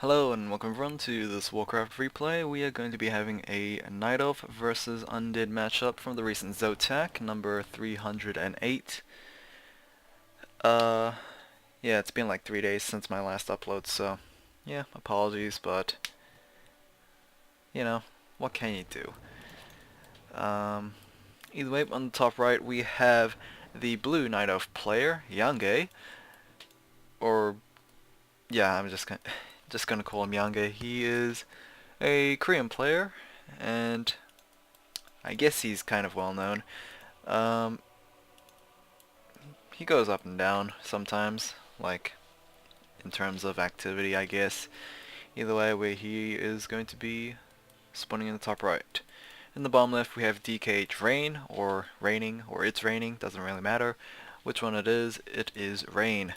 Hello and welcome everyone to this Warcraft replay. We are going to be having a Night Elf versus Undead matchup from the recent ZOTAC, number 308. Yeah, it's been like 3 days since my last upload, so yeah, apologies, but you know, what can you do? Either way, on the top right we have the blue Night Elf player, Yange, or yeah, I'm just gonna call him Yange. He is a Korean player, and I guess he's kind of well known. Um, he goes up and down sometimes, like in terms of activity, I guess. Either way, he is going to be spawning in the top right. In the bottom left, we have DkH.Rain, or Raining, or It's Raining, doesn't really matter which one it is Rain.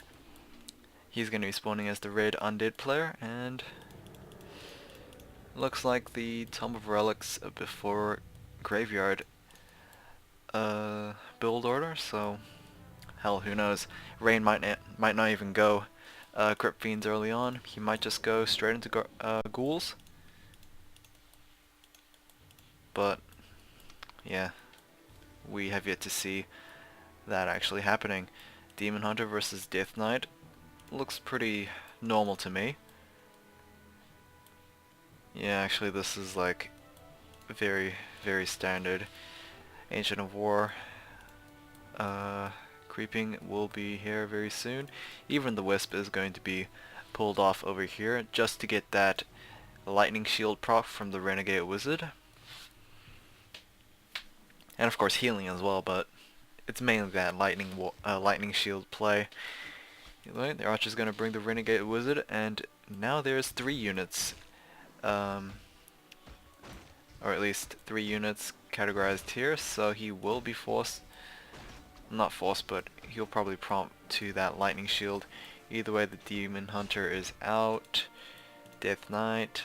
He's going to be spawning as the red undead player, and looks like the Tomb of Relics before Graveyard build order, so hell, who knows? Rain might not even go Crypt Fiends early on. He might just go straight into Ghouls. But yeah, we have yet to see that actually happening. Demon Hunter versus Death Knight looks pretty normal to me. Yeah, actually this is like very, very standard. Ancient of War creeping will be here very soon. Even the Wisp is going to be pulled off over here just to get that lightning shield proc from the Renegade Wizard. And of course healing as well, but it's mainly that lightning shield play. Anyway, the Archer's going to bring the Renegade Wizard, and now there's 3 units. Or at least 3 units categorized here, so he will be not forced, but he'll probably prompt to that lightning shield. Either way, the Demon Hunter is out. Death Knight.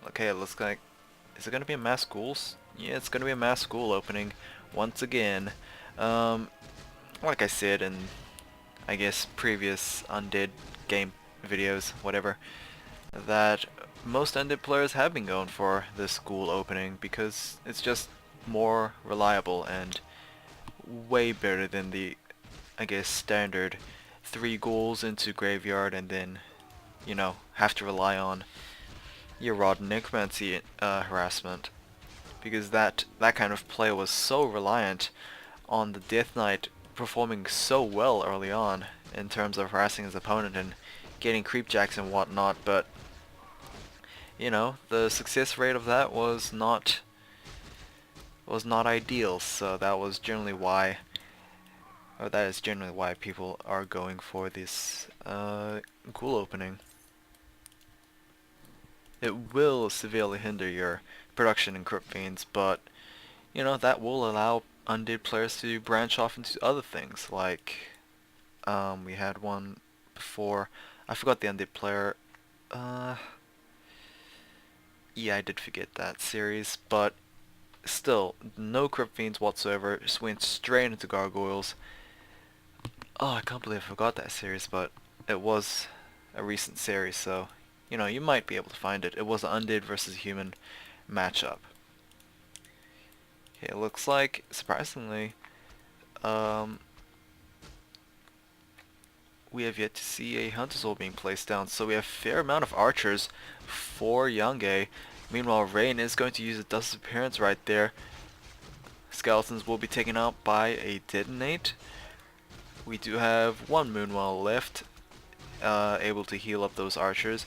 Okay, it looks like... Is it going to be a mass ghouls? Yeah, it's going to be a mass ghoul opening once again. Like I said in, I guess, previous undead game videos, whatever, that most undead players have been going for this ghoul opening because it's just more reliable and way better than the, I guess, standard 3 ghouls into graveyard and then, you know, have to rely on your Rod and Necromancy harassment, because that kind of play was so reliant on the Death Knight performing so well early on in terms of harassing his opponent and getting creepjacks and whatnot, but you know, the success rate of that was not ideal, so that was generally why, or that is generally why people are going for this ghoul opening. It will severely hinder your production in Crypt Fiends, but you know, that will allow undead players to branch off into other things, like we had one before, I forgot the undead player, yeah, I did forget that series, but still, no Crypt Fiends whatsoever, just went straight into Gargoyles. Oh, I can't believe I forgot that series, but it was a recent series, so, you know, you might be able to find it. It was an undead versus human matchup. Okay, it looks like, surprisingly, we have yet to see a Hunter's Soul being placed down, so we have a fair amount of archers for Yange. Meanwhile, Rain is going to use a Dust Appearance right there. Skeletons will be taken out by a Detonate. We do have 1 Moonwell left, able to heal up those archers.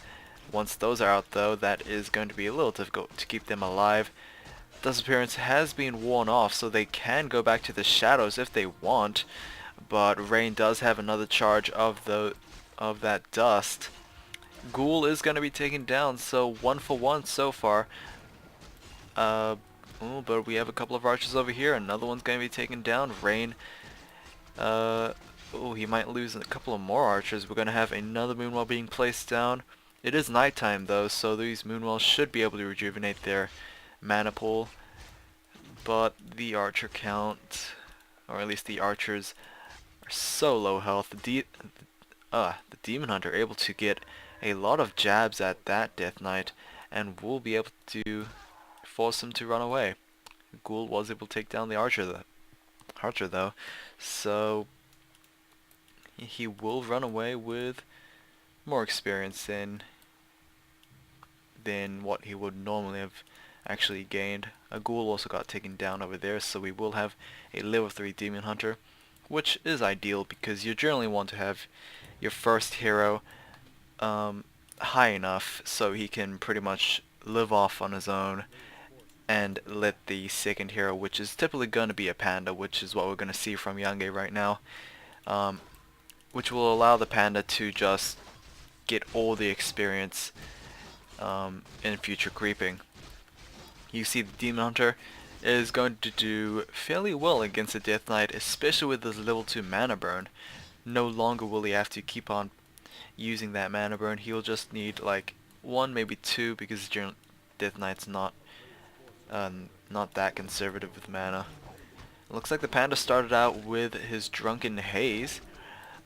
Once those are out though, that is going to be a little difficult to keep them alive. Dust Appearance has been worn off, so they can go back to the shadows if they want, but Rain does have another charge of that dust. Ghoul is going to be taken down, so 1 for 1 so far. Oh, but we have a couple of archers over here. Another one's going to be taken down. Rain, oh, he might lose a couple of more archers. We're going to have another Moonwell being placed down. It is nighttime though, so these Moonwells should be able to rejuvenate their mana pool. But the archer count, or at least the archers, are so low health. the Demon Hunter able to get a lot of jabs at that Death Knight and will be able to force him to run away. Ghoul was able to take down the Archer though, so he will run away with more experience than what he would normally have actually gained. A Ghoul also got taken down over there, so we will have a level 3 Demon Hunter, which is ideal because you generally want to have your first hero high enough so he can pretty much live off on his own and let the second hero, which is typically going to be a panda, which is what we're going to see from Yange right now, which will allow the panda to just get all the experience in future creeping. You see the Demon Hunter is going to do fairly well against the Death Knight, especially with his level 2 mana burn. No longer will he have to keep on using that mana burn. He'll just need like 1, maybe 2, because Death Knight's not that conservative with mana. It looks like the panda started out with his Drunken Haze.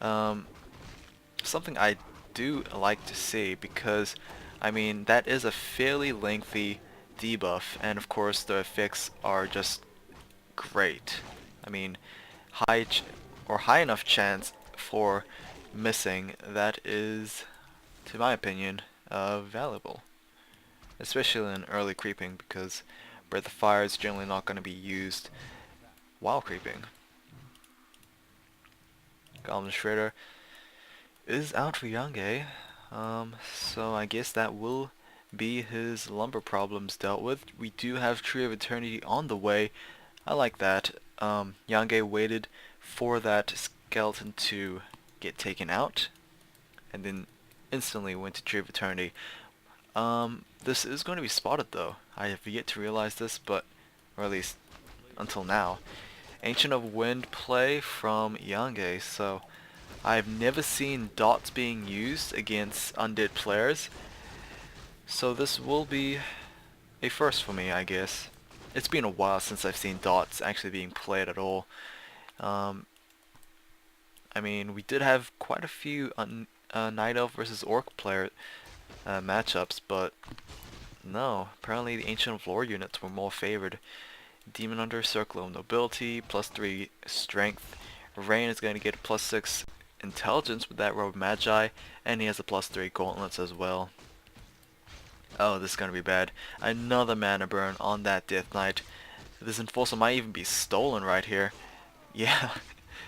Something I do like to see, because I mean that is a fairly lengthy debuff, and of course the effects are just great. I mean, high enough chance for missing that is, to my opinion, valuable, especially in early creeping, because Breath of Fire is generally not going to be used while creeping. Goblin Shredder is out for Yange, so I guess that will be his lumber problems dealt with. We do have Tree of Eternity on the way. I like that. Yange waited for that skeleton to get taken out and then instantly went to Tree of Eternity. This is going to be spotted though. I have yet to realize this, but, or at least until now. Ancient of Wind play from Yange, so I've never seen dots being used against undead players, so this will be a first for me, I guess. It's been a while since I've seen dots actually being played at all. I mean, we did have quite a few Night Elf versus Orc player matchups, but no, apparently the Ancient of Lore units were more favored. Demon Hunter, Circle of Nobility, +3 Strength. Rain is going to get a +6 Intelligence with that Robe Magi, and he has a +3 Gauntlets as well. Oh, this is going to be bad. Another mana burn on that Death Knight. This Enforcer might even be stolen right here. Yeah,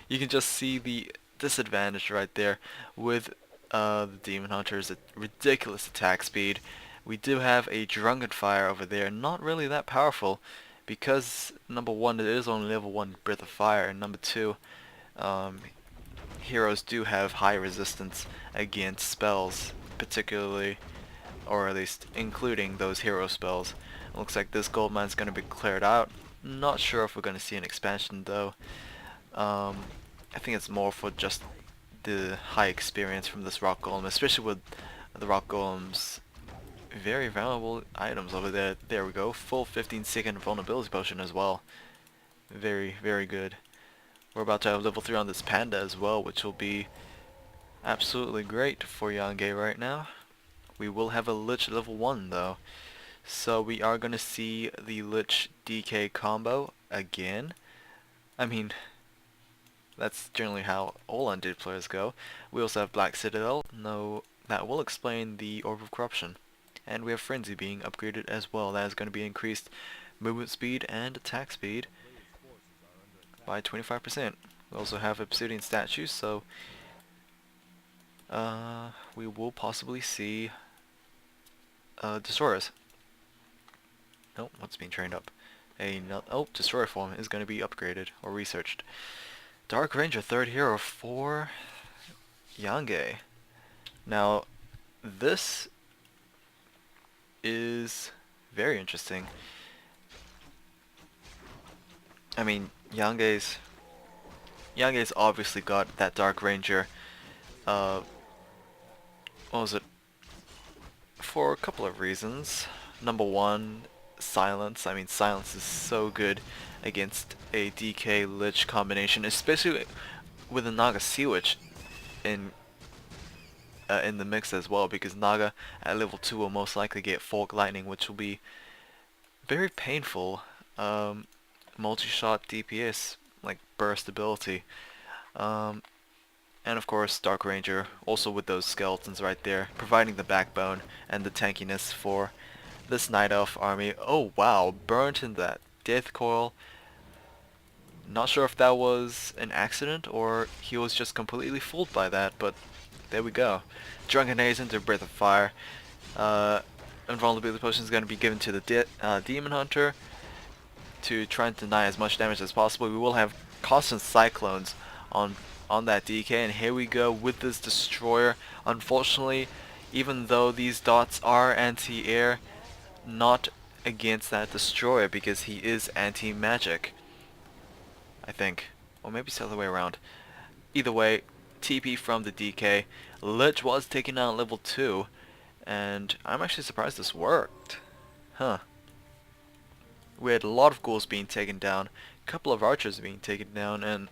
you can just see the disadvantage right there with the Demon Hunter's ridiculous attack speed. We do have a Drunken Fire over there, not really that powerful, because number 1, it is only level 1 Breath of Fire, and number 2, heroes do have high resistance against spells, particularly, or at least including those hero spells. It looks like this gold mine is going to be cleared out. Not sure if we're going to see an expansion though. I think it's more for just the high experience from this rock golem, especially with the rock golem's very valuable items over there. There we go, full 15-second vulnerability potion as well. Very, very good. We're about to have level 3 on this panda as well, which will be absolutely great for Yange right now. We will have a Lich level 1 though, so we are going to see the Lich DK combo again. I mean, that's generally how all undead players go. We also have Black Citadel, that will explain the Orb of Corruption. And we have Frenzy being upgraded as well. That is going to be increased movement speed and attack speed by 25%. We also have Obsidian statues, so we will possibly see Destroyers. Nope, what's being trained up? Destroyer form is going to be upgraded or researched. Dark Ranger, 3rd hero for Yange. Now, this is very interesting. I mean, Yange's obviously got that Dark Ranger, what was it, for a couple of reasons. Number 1, silence. I mean, silence is so good against a DK Lich combination, especially with a Naga Sea Witch in in the mix as well, because Naga at level 2 will most likely get Fork Lightning, which will be very painful. Multi-shot DPS, like burst ability. Um, and of course Dark Ranger, also with those skeletons right there, providing the backbone and the tankiness for this Night Elf army. Oh wow, burnt in that Death Coil. Not sure if that was an accident or he was just completely fooled by that, but there we go. Drunken Haze into Breath of Fire. Invulnerability potion is going to be given to the Demon Hunter to try and deny as much damage as possible. We will have constant cyclones on that DK, and here we go with this destroyer. Unfortunately, even though these dots are anti-air, not against that destroyer because he is anti-magic, I think. Or maybe it's the other way around. Either way, TP from the DK. Lich was taken down at level 2, and I'm actually surprised this worked. Huh. We had a lot of ghouls being taken down, a couple of archers being taken down, and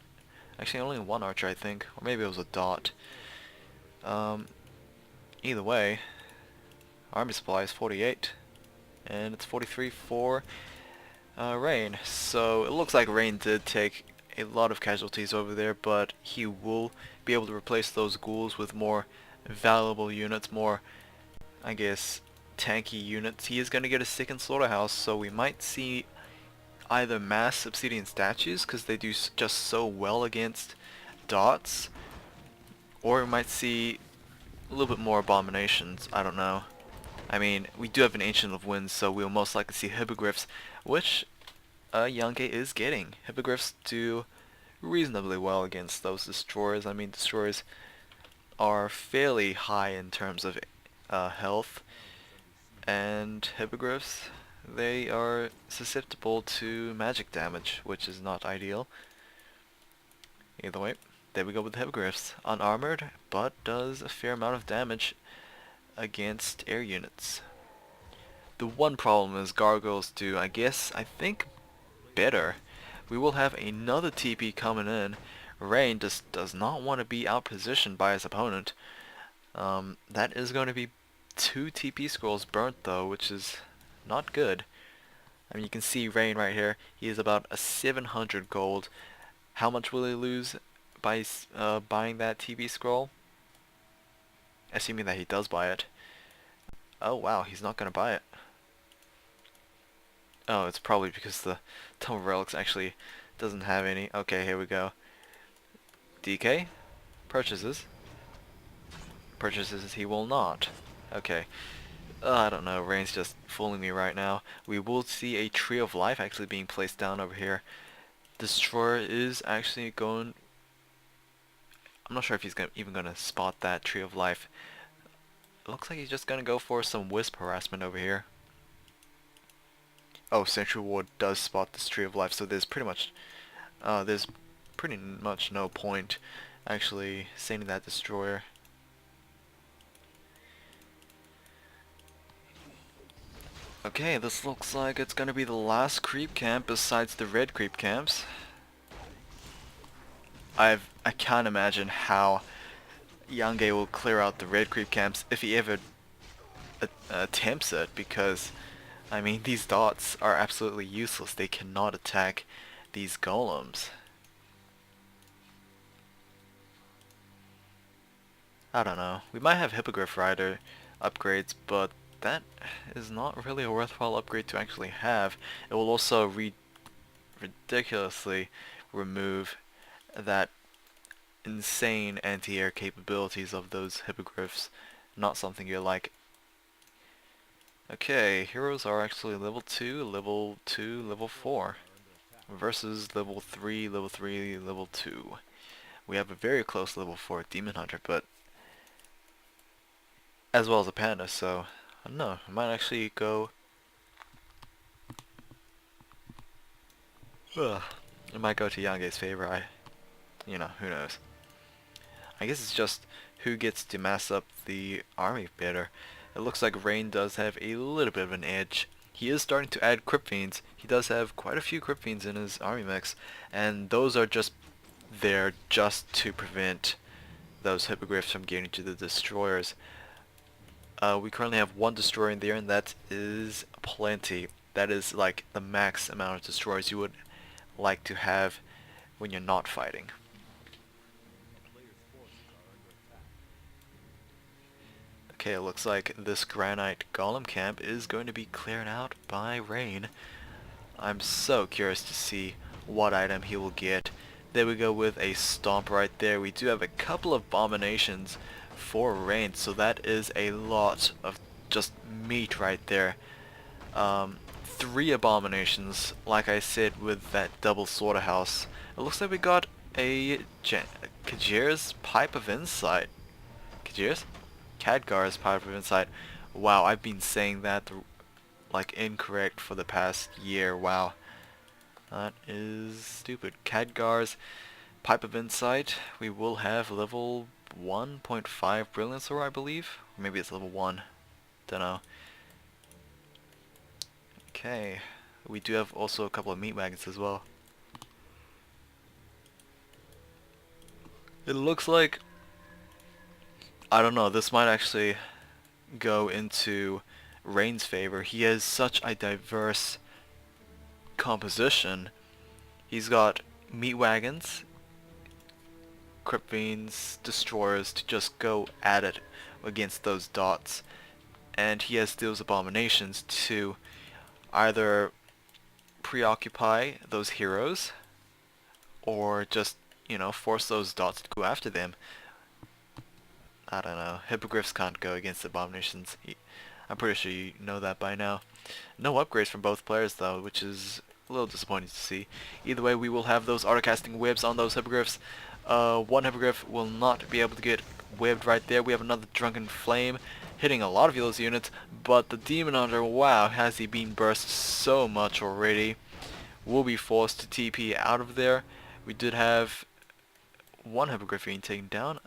actually only one archer I think, or maybe it was a dot. Either way, army supply is 48, and it's 43 for Rain. So it looks like Rain did take a lot of casualties over there, but he will be able to replace those ghouls with more valuable units, more, I guess, tanky units. He is going to get a second slaughterhouse, so we might see either mass obsidian statues because they do just so well against dots, or we might see a little bit more abominations. I don't know. I mean, we do have an Ancient of Winds, so we'll most likely see hippogriffs, which Yange is getting. Hippogriffs do reasonably well against those destroyers. I mean, destroyers are fairly high in terms of health, and hippogriffs, they are susceptible to magic damage, which is not ideal. Either way, there we go with the hippogriffs. Unarmored, but does a fair amount of damage against air units. The one problem is gargoyles do, I think better. We will have another TP coming in. Rain just does not want to be outpositioned by his opponent. That is going to be 2 TP scrolls burnt though, which is not good. I mean, you can see Rain right here. He is about a 700 gold. How much will he lose by buying that TP scroll? Assuming that he does buy it. Oh wow, he's not going to buy it. Oh, it's probably because the Tome of Relics actually doesn't have any. Okay, here we go. DK purchases. Purchases he will not. Okay. I don't know, Rain's just fooling me right now. We will see a Tree of Life actually being placed down over here. Destroyer is actually going... I'm not sure if he's even going to spot that Tree of Life. It looks like he's just going to go for some Wisp harassment over here. Oh, Sentry Ward does spot this Tree of Life, so there's pretty much no point actually sending that Destroyer. Okay, this looks like it's gonna be the last creep camp besides the red creep camps. I can't imagine how Yange will clear out the red creep camps if he ever attempts it, because I mean these dots are absolutely useless. They cannot attack these golems. I don't know. We might have Hippogriff Rider upgrades, but that is not really a worthwhile upgrade to actually have. It will also ridiculously remove that insane anti-air capabilities of those hippogriffs. Not something you like. Okay, heroes are actually level 2, level 2, level 4 versus level 3, level 3, level 2. We have a very close level 4 Demon Hunter, but as well as a Panda, so I don't know, I might actually go... I might go to Yange's favor. You know, who knows. I guess it's just who gets to mass up the army better. It looks like Rain does have a little bit of an edge. He is starting to add Crypt Fiends. He does have quite a few Crypt Fiends in his army mix, and those are just there just to prevent those hippogriffs from getting to the destroyers. We currently have one destroyer in there, and that is plenty. That is like the max amount of destroyers you would like to have when you're not fighting. Okay, it looks like this granite golem camp is going to be cleared out by Rain. I'm so curious to see what item he will get. There we go with a stomp right there. We do have a couple of abominations for Rain, so that is a lot of just meat right there. 3 abominations, like I said, with that double slaughterhouse. It looks like we got a Kajir's Pipe of Insight. Kajir's? Khadgar's Pipe of Insight. Wow, I've been saying that like incorrect for the past year. Wow. That is stupid. Khadgar's Pipe of Insight. We will have level 1.5 Brilliance Aura, I believe. Or maybe it's level 1. Don't know. Okay. We do have also a couple of meat wagons as well. It looks like, I don't know, this might actually go into Rain's favor. He has such a diverse composition. He's got meat wagons, crypt fiends, destroyers to just go at it against those dots, and he has those abominations to either preoccupy those heroes or just, you know, force those dots to go after them. I don't know. Hippogriffs can't go against abominations. I'm pretty sure you know that by now. No upgrades from both players though, which is a little disappointing to see. Either way, we will have those auto-casting webs on those hippogriffs. One hippogriff will not be able to get webbed right there. We have another Drunken Flame hitting a lot of those units, but the Demon Hunter, wow, has he been burst so much already. Will be forced to TP out of there. We did have one hippogriff being taken down.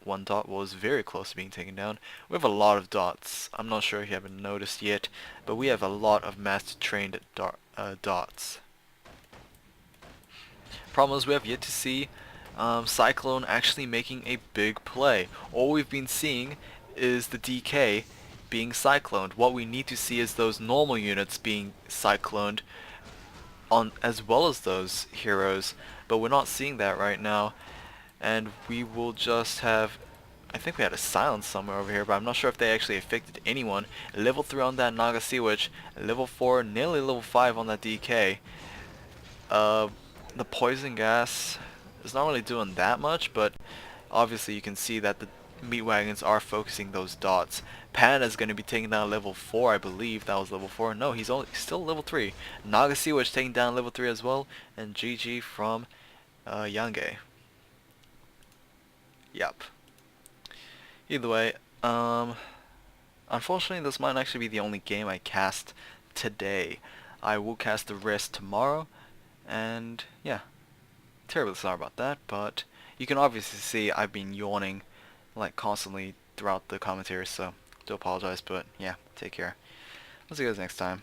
One dot was very close to being taken down. We have a lot of dots. I'm not sure if you haven't noticed yet, but we have a lot of master trained dots. Problem is we have yet to see Cyclone actually making a big play. All we've been seeing is the DK being cycloned. What we need to see is those normal units being cycloned on as well as those heroes, but we're not seeing that right now. And we will just have, I think we had a silence somewhere over here, but I'm not sure if they actually affected anyone. Level 3 on that Naga Sea Witch, level 4, nearly level 5 on that DK. The poison gas is not really doing that much, but obviously you can see that the meat wagons are focusing those dots. Panda is going to be taking down level 4, I believe. That was level 4. No, he's still level 3. Naga Sea Witch taking down level 3 as well, and GG from Yange. Yep. Either way, unfortunately this might actually be the only game I cast today. I will cast the rest tomorrow, and yeah, terribly sorry about that, but you can obviously see I've been yawning like constantly throughout the commentary, so do apologize, but yeah, take care. I'll see you guys next time.